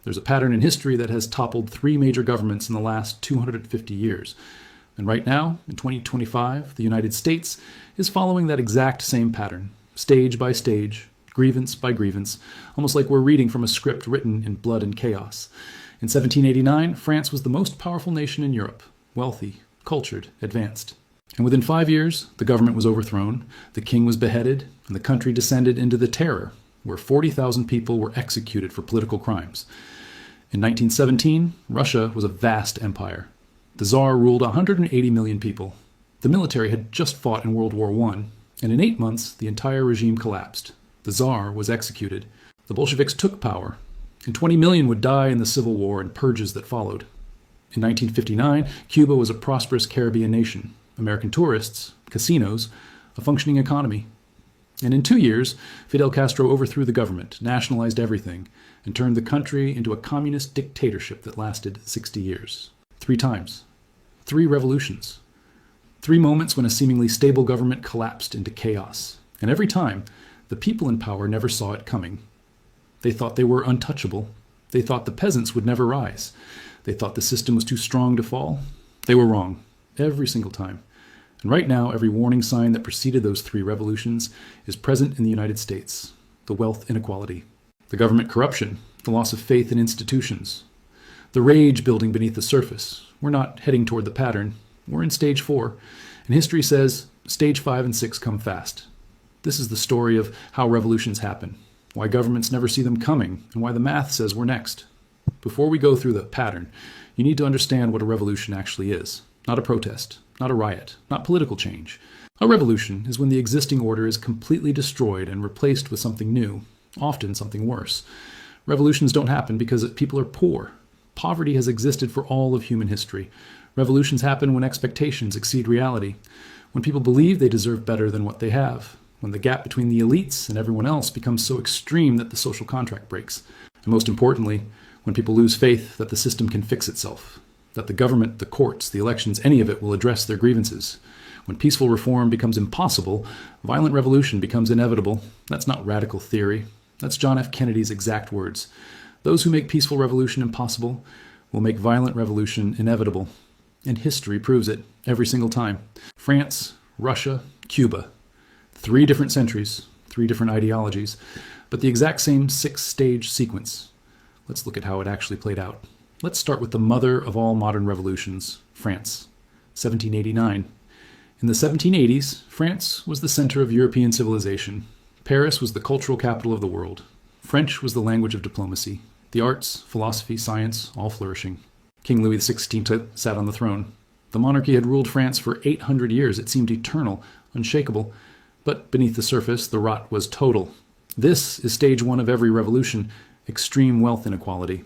There's a pattern in history that has toppled three major governments in the last 250 years. And right now, in 2025, the United States is following that exact same pattern, stage by stage, grievance by grievance, almost like we're reading from a script written in blood and chaos. In 1789, France was the most powerful nation in Europe, wealthy, cultured, advanced. And within 5 years, the government was overthrown, the king was beheaded, and the country descended into the Terror, where 40,000 people were executed for political crimes. In 1917, Russia was a vast empire. The Tsar ruled 180 million people. The military had just fought in World War I, and in 8 months, the entire regime collapsed. The Tsar was executed. The Bolsheviks took power, and 20 million would die in the Civil War and purges that followed. In 1959, Cuba was a prosperous Caribbean nation. American tourists, casinos, a functioning economy. And in 2 years, Fidel Castro overthrew the government, nationalized everything, and turned the country into a communist dictatorship that lasted 60 years. 3 times. 3 revolutions. 3 moments when a seemingly stable government collapsed into chaos. And every time, the people in power never saw it coming. They thought they were untouchable. They thought the peasants would never rise. They thought the system was too strong to fall. They were wrong, every single time. And right now, every warning sign that preceded those 3 revolutions is present in the United States. The wealth inequality, the government corruption, the loss of faith in institutions, the rage building beneath the surface. We're not heading toward the pattern. We're in stage 4. And history says stage 5 and 6 come fast. This is the story of how revolutions happen, why governments never see them coming, and why the math says we're next. Before we go through the pattern, you need to understand what a revolution actually is. Not a protest, not a riot, not political change. A revolution is when the existing order is completely destroyed and replaced with something new, often something worse. Revolutions don't happen because people are poor. Poverty has existed for all of human history. Revolutions happen when expectations exceed reality, when people believe they deserve better than what they have, when the gap between the elites and everyone else becomes so extreme that the social contract breaks. And most importantly, when people lose faith that the system can fix itself, that the government, the courts, the elections, any of it will address their grievances. When peaceful reform becomes impossible, violent revolution becomes inevitable. That's not radical theory. That's John F. Kennedy's exact words. Those who make peaceful revolution impossible will make violent revolution inevitable. And history proves it every single time. France, Russia, Cuba. 3 different centuries, 3 different ideologies, but the exact same 6-stage sequence. Let's look at how it actually played out. Let's start with the mother of all modern revolutions, France, 1789. In the 1780s, France was the center of European civilization. Paris was the cultural capital of the world. French was the language of diplomacy. The arts, philosophy, science, all flourishing. King Louis XVI sat on the throne. The monarchy had ruled France for 800 years. It seemed eternal, unshakable. But beneath the surface, the rot was total. This is stage 1 of every revolution, extreme wealth inequality.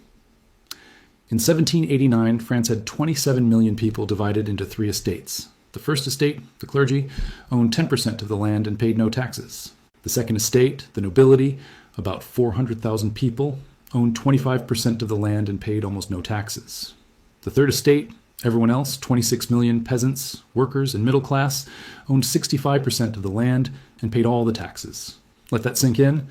In 1789, France had 27 million people divided into 3 estates. The first estate, the clergy, owned 10% of the land and paid no taxes. The second estate, the nobility, about 400,000 people, owned 25% of the land and paid almost no taxes. The third estate, everyone else, 26 million peasants, workers, and middle class, owned 65% of the land and paid all the taxes. Let that sink in.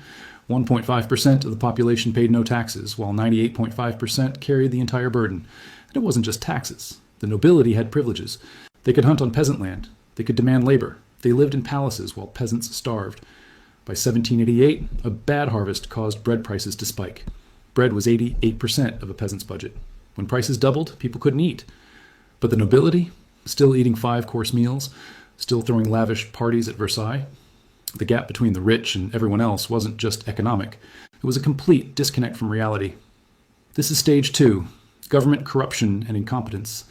1.5% of the population paid no taxes, while 98.5% carried the entire burden. And it wasn't just taxes. The nobility had privileges. They could hunt on peasant land. They could demand labor. They lived in palaces while peasants starved. By 1788, a bad harvest caused bread prices to spike. Bread was 88% of a peasant's budget. When prices doubled, people couldn't eat. But the nobility, still eating 5-course meals, still throwing lavish parties at Versailles. The gap between the rich and everyone else wasn't just economic. It was a complete disconnect from reality. This is stage 2, government corruption and incompetence.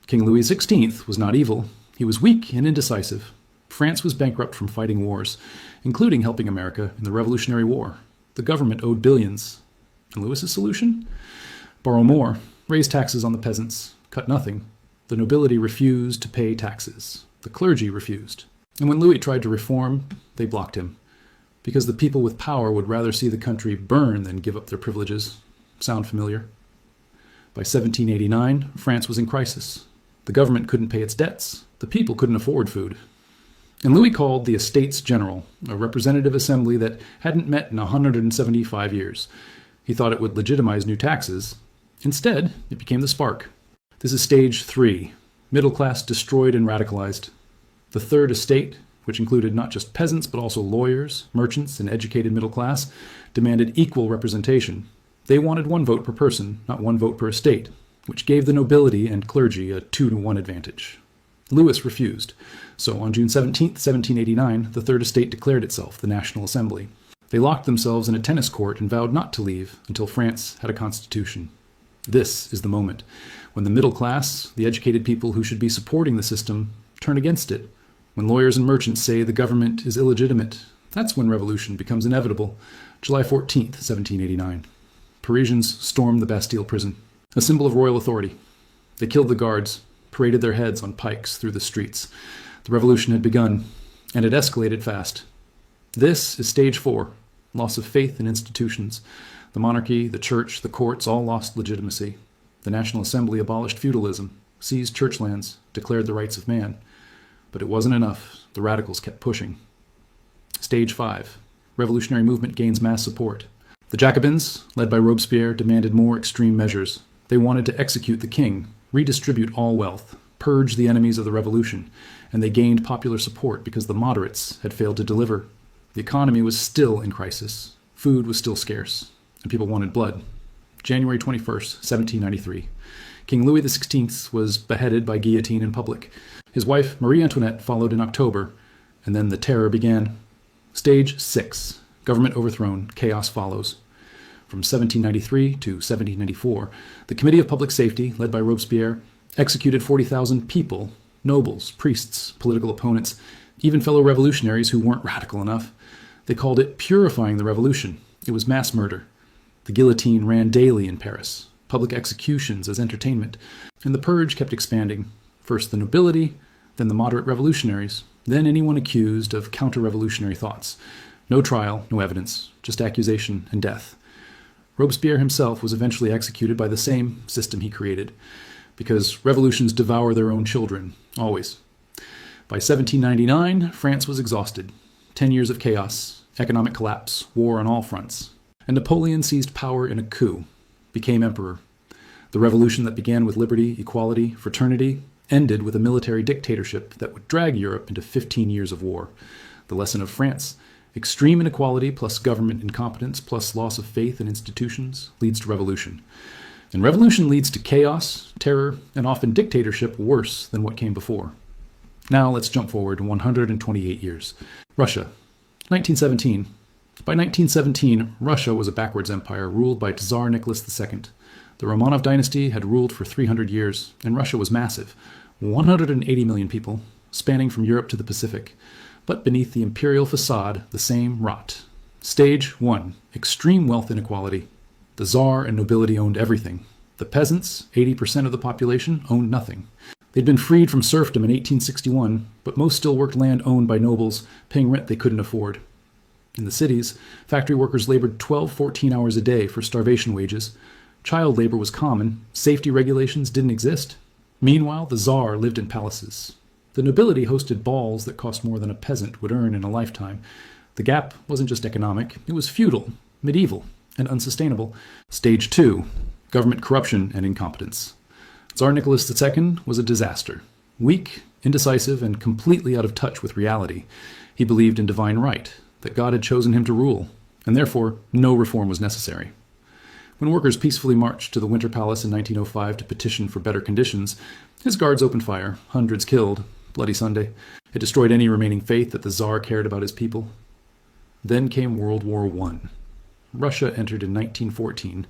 King Louis XVI was not evil. He was weak and indecisive. France was bankrupt from fighting wars, including helping America in the Revolutionary War. The government owed billions. And Louis's solution? Borrow more, raise taxes on the peasants, cut nothing. The nobility refused to pay taxes. The clergy refused. And when Louis tried to reform, they blocked him, because the people with power would rather see the country burn than give up their privileges. Sound familiar? By 1789, France was in crisis. The government couldn't pay its debts. The people couldn't afford food. And Louis called the Estates General, a representative assembly that hadn't met in 175 years. He thought it would legitimize new taxes. Instead, it became the spark. This is stage 3, middle class destroyed and radicalized. The third estate, which included not just peasants but also lawyers, merchants, and educated middle class, demanded equal representation. They wanted 1 vote per person, not 1 vote per estate, which gave the nobility and clergy a 2-to-1 advantage. Louis refused, so on June 17, 1789, the Third Estate declared itself the National Assembly. They locked themselves in a tennis court and vowed not to leave until France had a constitution. This is the moment when the middle class, the educated people who should be supporting the system, turn against it. When lawyers and merchants say the government is illegitimate, that's when revolution becomes inevitable. July 14, 1789. Parisians stormed the Bastille prison, a symbol of royal authority. They killed the guards, paraded their heads on pikes through the streets. The revolution had begun, and it escalated fast. This is stage 4, loss of faith in institutions. The monarchy, the church, the courts all lost legitimacy. The National Assembly abolished feudalism, seized church lands, declared the rights of man. But it wasn't enough. The radicals kept pushing. Stage 5, revolutionary movement gains mass support. The Jacobins, led by Robespierre, demanded more extreme measures. They wanted to execute the king, redistribute all wealth, purge the enemies of the revolution, and they gained popular support because the moderates had failed to deliver. The economy was still in crisis. Food was still scarce, and people wanted blood. January 21st, 1793. King Louis XVI was beheaded by guillotine in public. His wife, Marie Antoinette, followed in October, and then the terror began. Stage 6, government overthrown, chaos follows. From 1793 to 1794, the Committee of Public Safety, led by Robespierre, executed 40,000 people, nobles, priests, political opponents, even fellow revolutionaries who weren't radical enough. They called it purifying the revolution. It was mass murder. The guillotine ran daily in Paris, public executions as entertainment, and the purge kept expanding. First the nobility, then the moderate revolutionaries, then anyone accused of counter-revolutionary thoughts. No trial, no evidence, just accusation and death. Robespierre himself was eventually executed by the same system he created, because revolutions devour their own children, always. By 1799, France was exhausted. 10 years of chaos, economic collapse, war on all fronts. And Napoleon seized power in a coup, became emperor. The revolution that began with liberty, equality, fraternity, ended with a military dictatorship that would drag Europe into 15 years of war. The lesson of France: extreme inequality plus government incompetence plus loss of faith in institutions leads to revolution. And revolution leads to chaos, terror, and often dictatorship worse than what came before. Now let's jump forward 128 years. Russia, 1917. By 1917, Russia was a backwards empire ruled by Tsar Nicholas II. The Romanov dynasty had ruled for 300 years, and Russia was massive, 180 million people, spanning from Europe to the Pacific. But beneath the imperial facade, the same rot. Stage 1, extreme wealth inequality. The Tsar and nobility owned everything. The peasants, 80% of the population, owned nothing. They'd been freed from serfdom in 1861, but most still worked land owned by nobles, paying rent they couldn't afford. In the cities, factory workers labored 14 hours a day for starvation wages. Child labor was common. Safety regulations didn't exist. Meanwhile, the Tsar lived in palaces. The nobility hosted balls that cost more than a peasant would earn in a lifetime. The gap wasn't just economic, it was feudal, medieval, and unsustainable. Stage 2, government corruption and incompetence. Tsar Nicholas II was a disaster. Weak, indecisive, and completely out of touch with reality. He believed in divine right, that God had chosen him to rule, and therefore no reform was necessary. When workers peacefully marched to the Winter Palace in 1905 to petition for better conditions, his guards opened fire, hundreds killed, Bloody Sunday. It destroyed any remaining faith that the Tsar cared about his people. Then came World War I. Russia entered in 1914,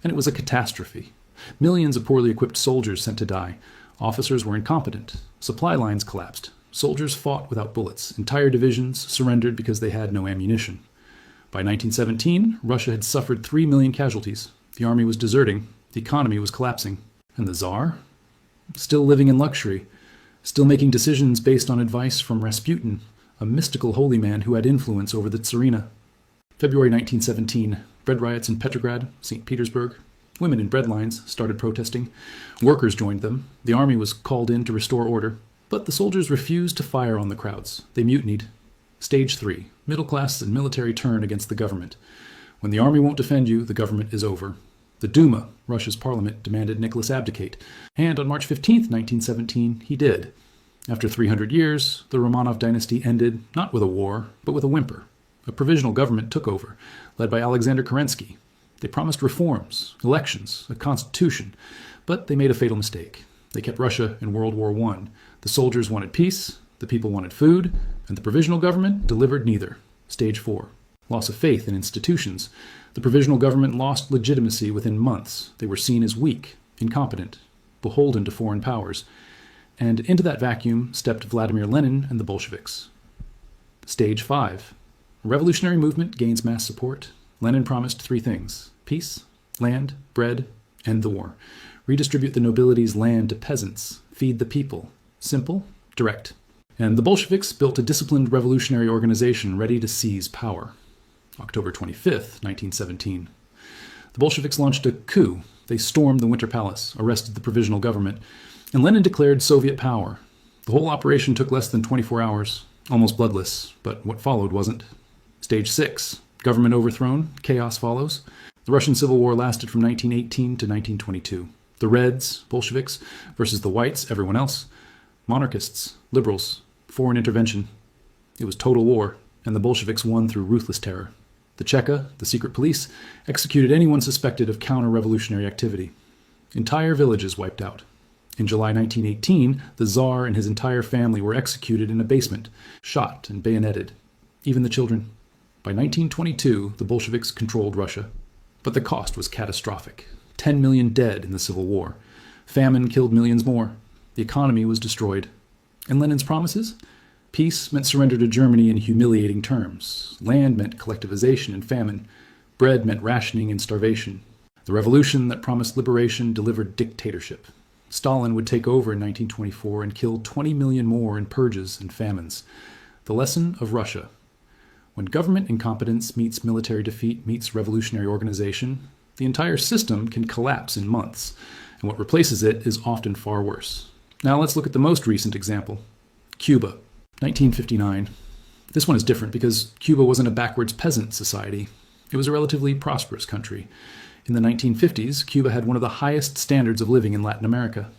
and it was a catastrophe. Millions of poorly equipped soldiers sent to die. Officers were incompetent. Supply lines collapsed. Soldiers fought without bullets. Entire divisions surrendered because they had no ammunition. By 1917, Russia had suffered 3 million casualties. The army was deserting. The economy was collapsing. And the Tsar? Still living in luxury. Still making decisions based on advice from Rasputin, a mystical holy man who had influence over the Tsarina. February 1917, bread riots in Petrograd, St. Petersburg. Women in bread lines started protesting. Workers joined them. The army was called in to restore order. But the soldiers refused to fire on the crowds. They mutinied. Stage 3, middle class and military turn against the government. When the army won't defend you, the government is over. The Duma, Russia's parliament, demanded Nicholas abdicate, and on March 15, 1917, he did. After 300 years, the Romanov dynasty ended not with a war, but with a whimper. A provisional government took over, led by Alexander Kerensky. They promised reforms, elections, a constitution, but they made a fatal mistake. They kept Russia in World War I. The soldiers wanted peace, the people wanted food, and the provisional government delivered neither. Stage 4. Loss of faith in institutions. The provisional government lost legitimacy within months. They were seen as weak, incompetent, beholden to foreign powers. And into that vacuum stepped Vladimir Lenin and the Bolsheviks. Stage 5. A revolutionary movement gains mass support. Lenin promised 3 things: peace, land, bread, end the war. Redistribute the nobility's land to peasants. Feed the people. Simple, direct. And the Bolsheviks built a disciplined revolutionary organization ready to seize power. October 25th, 1917. The Bolsheviks launched a coup. They stormed the Winter Palace, arrested the provisional government, and Lenin declared Soviet power. The whole operation took less than 24 hours, almost bloodless, but what followed wasn't. Stage 6. Government overthrown, chaos follows. The Russian Civil War lasted from 1918 to 1922. The Reds, Bolsheviks, versus the Whites, everyone else. Monarchists, liberals, foreign intervention. It was total war, and the Bolsheviks won through ruthless terror. The Cheka, the secret police, executed anyone suspected of counter-revolutionary activity. Entire villages wiped out. In July 1918, the Tsar and his entire family were executed in a basement, shot and bayoneted. Even the children. By 1922, the Bolsheviks controlled Russia. But the cost was catastrophic. 10 million dead in the Civil War. Famine killed millions more. The economy was destroyed. And Lenin's promises? Peace meant surrender to Germany in humiliating terms. Land meant collectivization and famine. Bread meant rationing and starvation. The revolution that promised liberation delivered dictatorship. Stalin would take over in 1924 and kill 20 million more in purges and famines. The lesson of Russia. When government incompetence meets military defeat meets revolutionary organization, the entire system can collapse in months, and what replaces it is often far worse. Now let's look at the most recent example. Cuba, 1959. This one is different because Cuba wasn't a backwards peasant society. It was a relatively prosperous country. In the 1950s, Cuba had one of the highest standards of living in Latin America.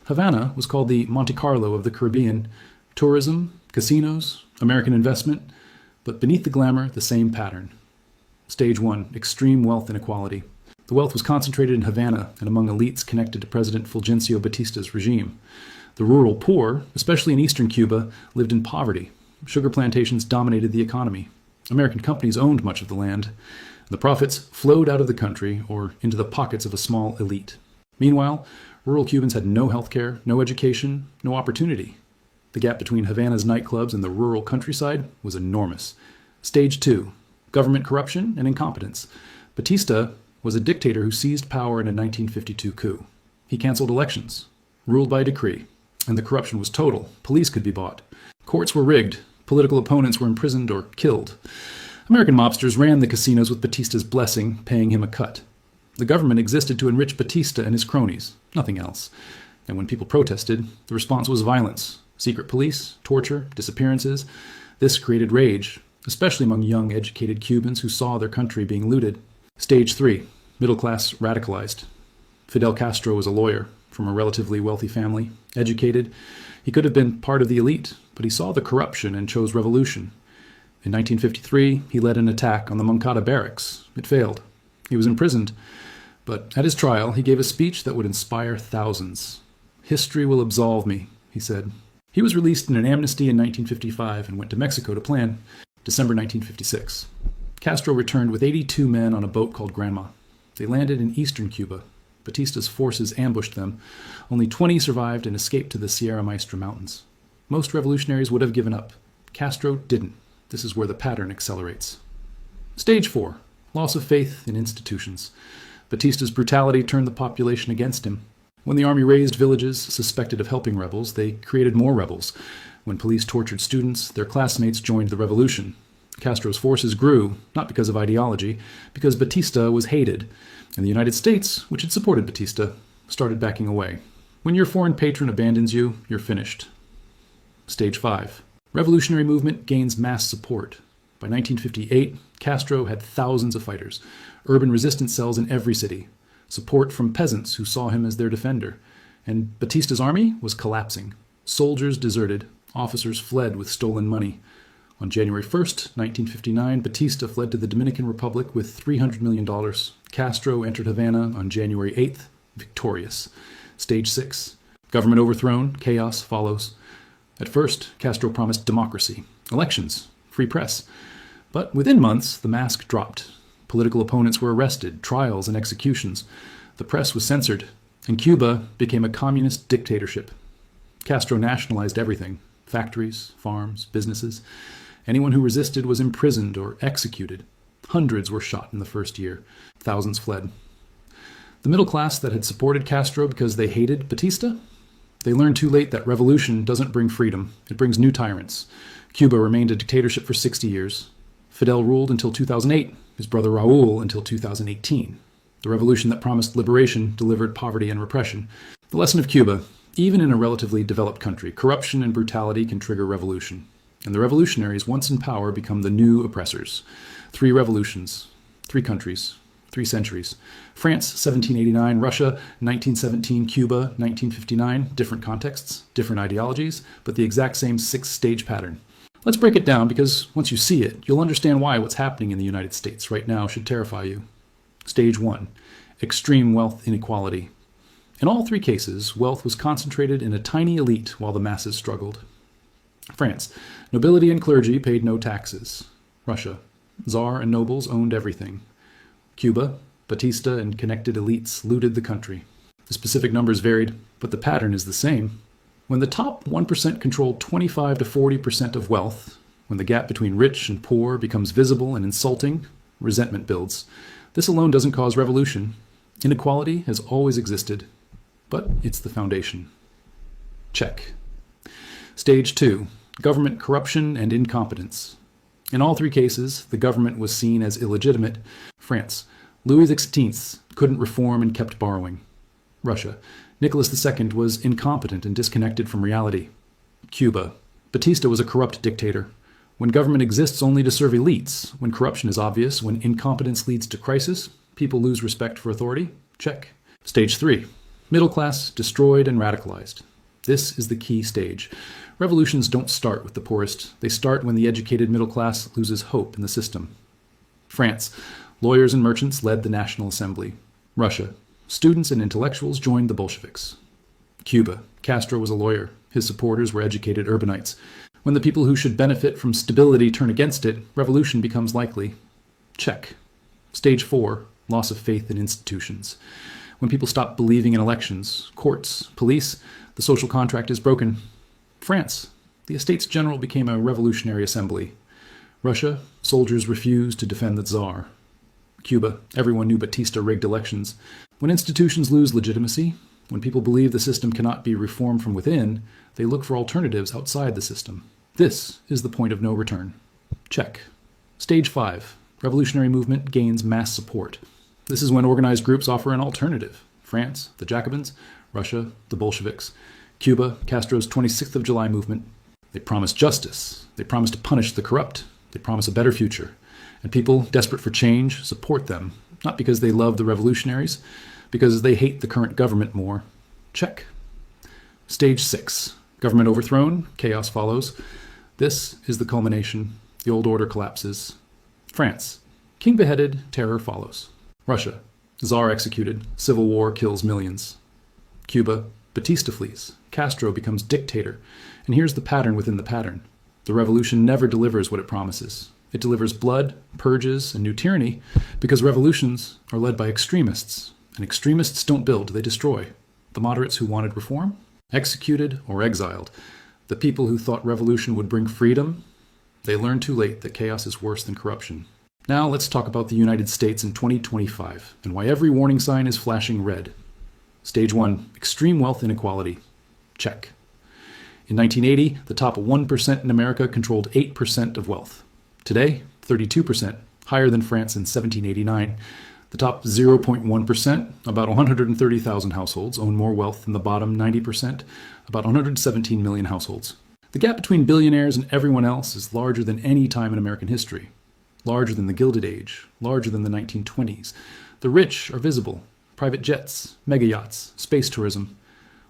Havana was called the Monte Carlo of the Caribbean. Tourism, casinos, American investment, but beneath the glamour, the same pattern. Stage 1, extreme wealth inequality. The wealth was concentrated in Havana and among elites connected to President Fulgencio Batista's regime. The rural poor, especially in eastern Cuba, lived in poverty. Sugar plantations dominated the economy. American companies owned much of the land. The profits flowed out of the country or into the pockets of a small elite. Meanwhile, rural Cubans had no health care, no education, no opportunity. The gap between Havana's nightclubs and the rural countryside was enormous. Stage 2, government corruption and incompetence. Batista was a dictator who seized power in a 1952 coup. He canceled elections, ruled by decree, and the corruption was total. Police could be bought. Courts were rigged. Political opponents were imprisoned or killed. American mobsters ran the casinos with Batista's blessing, paying him a cut. The government existed to enrich Batista and his cronies, nothing else. And when people protested, the response was violence. Secret police, torture, disappearances. This created rage, especially among young, educated Cubans who saw their country being looted. Stage 3, middle class radicalized. Fidel Castro was a lawyer from a relatively wealthy family, educated. He could have been part of the elite, but he saw the corruption and chose revolution. In 1953, he led an attack on the Moncada barracks. It failed. He was imprisoned, but at his trial, he gave a speech that would inspire thousands. "History will absolve me," he said. He was released in an amnesty in 1955 and went to Mexico to plan. December 1956. Castro returned with 82 men on a boat called Granma. They landed in eastern Cuba. Batista's forces ambushed them. Only 20 survived and escaped to the Sierra Maestra Mountains. Most revolutionaries would have given up. Castro didn't. This is where the pattern accelerates. Stage 4. Loss of faith in institutions. Batista's brutality turned the population against him. When the army razed villages suspected of helping rebels, they created more rebels. When police tortured students, their classmates joined the revolution. Castro's forces grew, not because of ideology, because Batista was hated, and the United States, which had supported Batista, started backing away. When your foreign patron abandons you, you're finished. Stage 5. Revolutionary movement gains mass support. By 1958, Castro had thousands of fighters, urban resistance cells in every city, support from peasants who saw him as their defender, and Batista's army was collapsing. Soldiers deserted, officers fled with stolen money. On January 1st, 1959, Batista fled to the Dominican Republic with $300 million. Castro entered Havana on January 8th, victorious. Stage 6. Government overthrown, chaos follows. At first, Castro promised democracy, elections, free press. But within months, the mask dropped. Political opponents were arrested, trials and executions. The press was censored, and Cuba became a communist dictatorship. Castro nationalized everything: factories, farms, businesses. Anyone who resisted was imprisoned or executed. Hundreds were shot in the first year. Thousands fled. The middle class that had supported Castro because they hated Batista? They learned too late that revolution doesn't bring freedom. It brings new tyrants. Cuba remained a dictatorship for 60 years. Fidel ruled until 2008, his brother Raul until 2018. The revolution that promised liberation delivered poverty and repression. The lesson of Cuba: even in a relatively developed country, corruption and brutality can trigger revolution. And the revolutionaries, once in power, become the new oppressors. 3 revolutions, 3 countries, 3 centuries. France, 1789, Russia, 1917, Cuba, 1959. Different contexts, different ideologies, but the exact same 6-stage pattern. Let's break it down, because once you see it, you'll understand why what's happening in the United States right now should terrify you. Stage 1. Extreme wealth inequality. In all 3 cases, wealth was concentrated in a tiny elite while the masses struggled. France. Nobility and clergy paid no taxes. Russia. Tsar and nobles owned everything. Cuba. Batista and connected elites looted the country. The specific numbers varied, but the pattern is the same. When the top 1% controlled 25 to 40% of wealth, when the gap between rich and poor becomes visible and insulting, resentment builds. This alone doesn't cause revolution. Inequality has always existed, but it's the foundation. Check. Stage 2. Government corruption and incompetence. In all 3 cases, the government was seen as illegitimate. France. Louis XVI couldn't reform and kept borrowing. Russia. Nicholas II was incompetent and disconnected from reality. Cuba. Batista was a corrupt dictator. When government exists only to serve elites, when corruption is obvious, when incompetence leads to crisis, people lose respect for authority. Check. Stage 3. Middle class destroyed and radicalized. This is the key stage. Revolutions don't start with the poorest. They start when the educated middle class loses hope in the system. France. Lawyers and merchants led the National Assembly. Russia. Students and intellectuals joined the Bolsheviks. Cuba. Castro was a lawyer. His supporters were educated urbanites. When the people who should benefit from stability turn against it, revolution becomes likely. Check. Stage 4. Loss of faith in institutions. When people stop believing in elections, courts, police, the social contract is broken. France. The Estates General became a revolutionary assembly. Russia. Soldiers refused to defend the Tsar. Cuba. Everyone knew Batista rigged elections. When institutions lose legitimacy, when people believe the system cannot be reformed from within, they look for alternatives outside the system. This is the point of no return. Check. Stage 5. Revolutionary movement gains mass support. This is when organized groups offer an alternative. France, the Jacobins; Russia, the Bolsheviks; Cuba, Castro's 26th of July movement. They promise justice. They promise to punish the corrupt. They promise a better future. And people, desperate for change, support them, not because they love the revolutionaries, because they hate the current government more. Check. Stage 6. Government overthrown, chaos follows. This is the culmination. The old order collapses. France. King beheaded, terror follows. Russia. Tsar executed, civil war kills millions. Cuba. Batista flees. Castro becomes dictator. And here's the pattern within the pattern. The revolution never delivers what it promises. It delivers blood, purges, and new tyranny because revolutions are led by extremists. And extremists don't build, they destroy. The moderates who wanted reform? Executed or exiled. The people who thought revolution would bring freedom? They learned too late that chaos is worse than corruption. Now let's talk about the United States in 2025 and why every warning sign is flashing red. Stage 1. Extreme wealth inequality. Check. In 1980, the top 1% in America controlled 8% of wealth. Today, 32%, higher than France in 1789. The top 0.1%, about 130,000 households, own more wealth than the bottom 90%, about 117 million households. The gap between billionaires and everyone else is larger than any time in American history. Larger than the Gilded Age, larger than the 1920s. The rich are visible. Private jets, mega yachts, space tourism.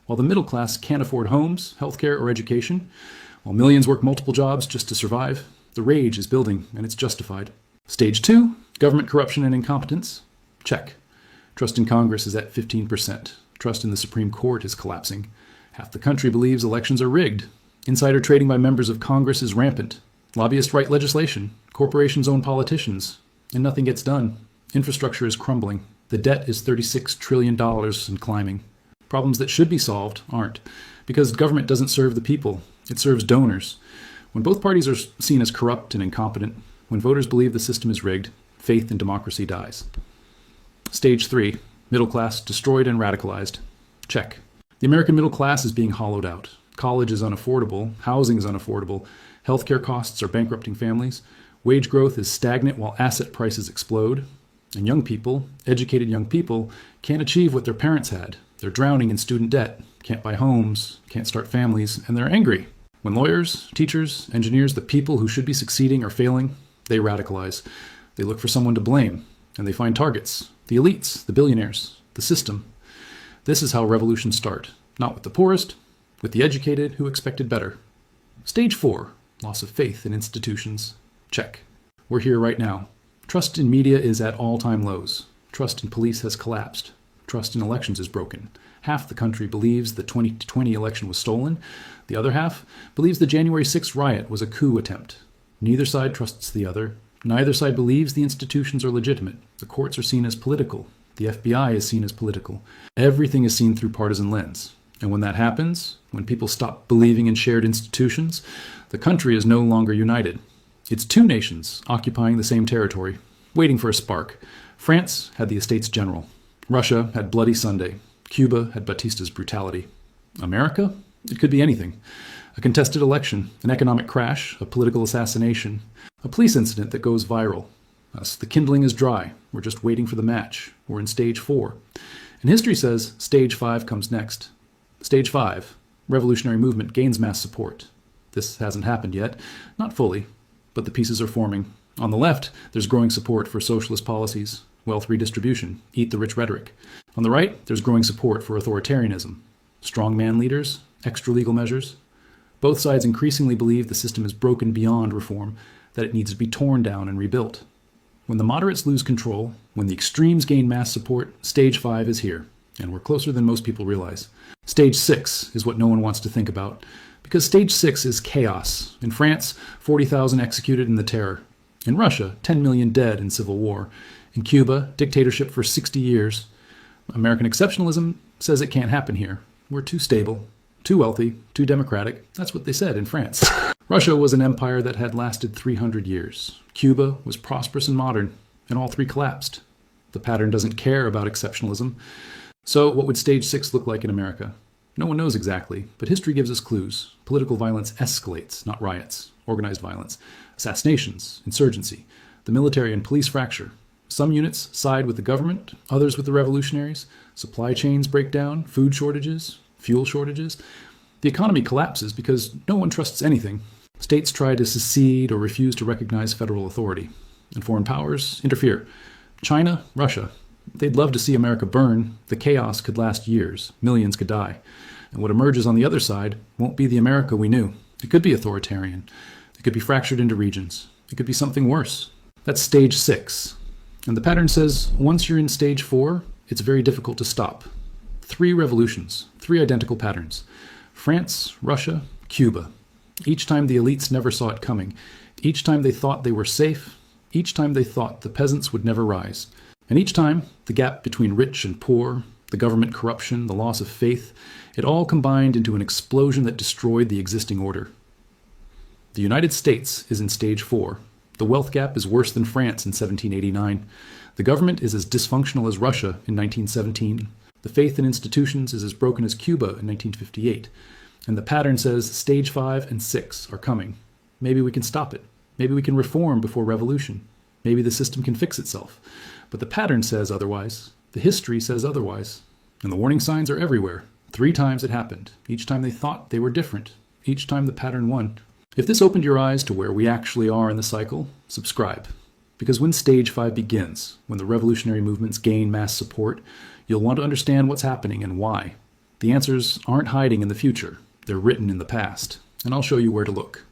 While the middle class can't afford homes, healthcare, or education, while millions work multiple jobs just to survive, the rage is building, and it's justified. Stage 2, government corruption and incompetence. Check. Trust in Congress is at 15%. Trust in the Supreme Court is collapsing. Half the country believes elections are rigged. Insider trading by members of Congress is rampant. Lobbyists write legislation. Corporations own politicians. And nothing gets done. Infrastructure is crumbling. The debt is $36 trillion and climbing. Problems that should be solved aren't, because government doesn't serve the people. It serves donors. When both parties are seen as corrupt and incompetent, when voters believe the system is rigged, faith in democracy dies. Stage 3, middle class destroyed and radicalized. Check. The American middle class is being hollowed out. College is unaffordable. Housing is unaffordable. Healthcare costs are bankrupting families. Wage growth is stagnant while asset prices explode. And young people, educated young people, can't achieve what their parents had. They're drowning in student debt, can't buy homes, can't start families, and they're angry. When lawyers, teachers, engineers, the people who should be succeeding are failing, they radicalize. They look for someone to blame, and they find targets. The elites, the billionaires, the system. This is how revolutions start. Not with the poorest, with the educated who expected better. Stage 4, loss of faith in institutions. Check. We're here right now. Trust in media is at all-time lows. Trust in police has collapsed. Trust in elections is broken. Half the country believes the 2020 election was stolen. The other half believes the January 6th riot was a coup attempt. Neither side trusts the other. Neither side believes the institutions are legitimate. The courts are seen as political. The FBI is seen as political. Everything is seen through partisan lens. And when that happens, when people stop believing in shared institutions, the country is no longer united. It's two nations occupying the same territory, waiting for a spark. France had the Estates General. Russia had Bloody Sunday. Cuba had Batista's brutality. America? It could be anything. A contested election, an economic crash, a political assassination, a police incident that goes viral. Us, the kindling is dry. We're just waiting for the match. We're in stage 4. And history says stage 5 comes next. Stage 5, revolutionary movement gains mass support. This hasn't happened yet, not fully, but the pieces are forming. On the left, there's growing support for socialist policies, wealth redistribution, eat the rich rhetoric. On the right, there's growing support for authoritarianism, strongman leaders, extra-legal measures. Both sides increasingly believe the system is broken beyond reform, that it needs to be torn down and rebuilt. When the moderates lose control, when the extremes gain mass support, stage 5 is here, and we're closer than most people realize. Stage 6 is what no one wants to think about, because stage 6 is chaos. In France, 40,000 executed in the terror. In Russia, 10 million dead in civil war. In Cuba, dictatorship for 60 years. American exceptionalism says it can't happen here. We're too stable, too wealthy, too democratic. That's what they said in France. Russia was an empire that had lasted 300 years. Cuba was prosperous and modern, and all three collapsed. The pattern doesn't care about exceptionalism. So what would stage 6 look like in America? No one knows exactly, but history gives us clues. Political violence escalates, not riots. Organized violence. Assassinations, insurgency. The military and police fracture. Some units side with the government, others with the revolutionaries. Supply chains break down, food shortages, fuel shortages. The economy collapses because no one trusts anything. States try to secede or refuse to recognize federal authority. And foreign powers interfere. China, Russia. They'd love to see America burn. The chaos could last years. Millions could die. And what emerges on the other side won't be the America we knew. It could be authoritarian. It could be fractured into regions. It could be something worse. That's stage 6. And the pattern says once you're in stage 4, it's very difficult to stop. 3 revolutions, 3 identical patterns. France, Russia, Cuba. Each time the elites never saw it coming. Each time they thought they were safe. Each time they thought the peasants would never rise. And each time, the gap between rich and poor, the government corruption, the loss of faith, it all combined into an explosion that destroyed the existing order. The United States is in stage 4. The wealth gap is worse than France in 1789. The government is as dysfunctional as Russia in 1917. The faith in institutions is as broken as Cuba in 1958. And the pattern says stage 5 and 6 are coming. Maybe we can stop it. Maybe we can reform before revolution. Maybe the system can fix itself. But the pattern says otherwise. The history says otherwise. And the warning signs are everywhere. 3 times it happened. Each time they thought they were different. each time the pattern won. If this opened your eyes to where we actually are in the cycle, subscribe. Because when Stage 5 begins, when the revolutionary movements gain mass support, you'll want to understand what's happening and why. The answers aren't hiding in the future, they're written in the past, and I'll show you where to look.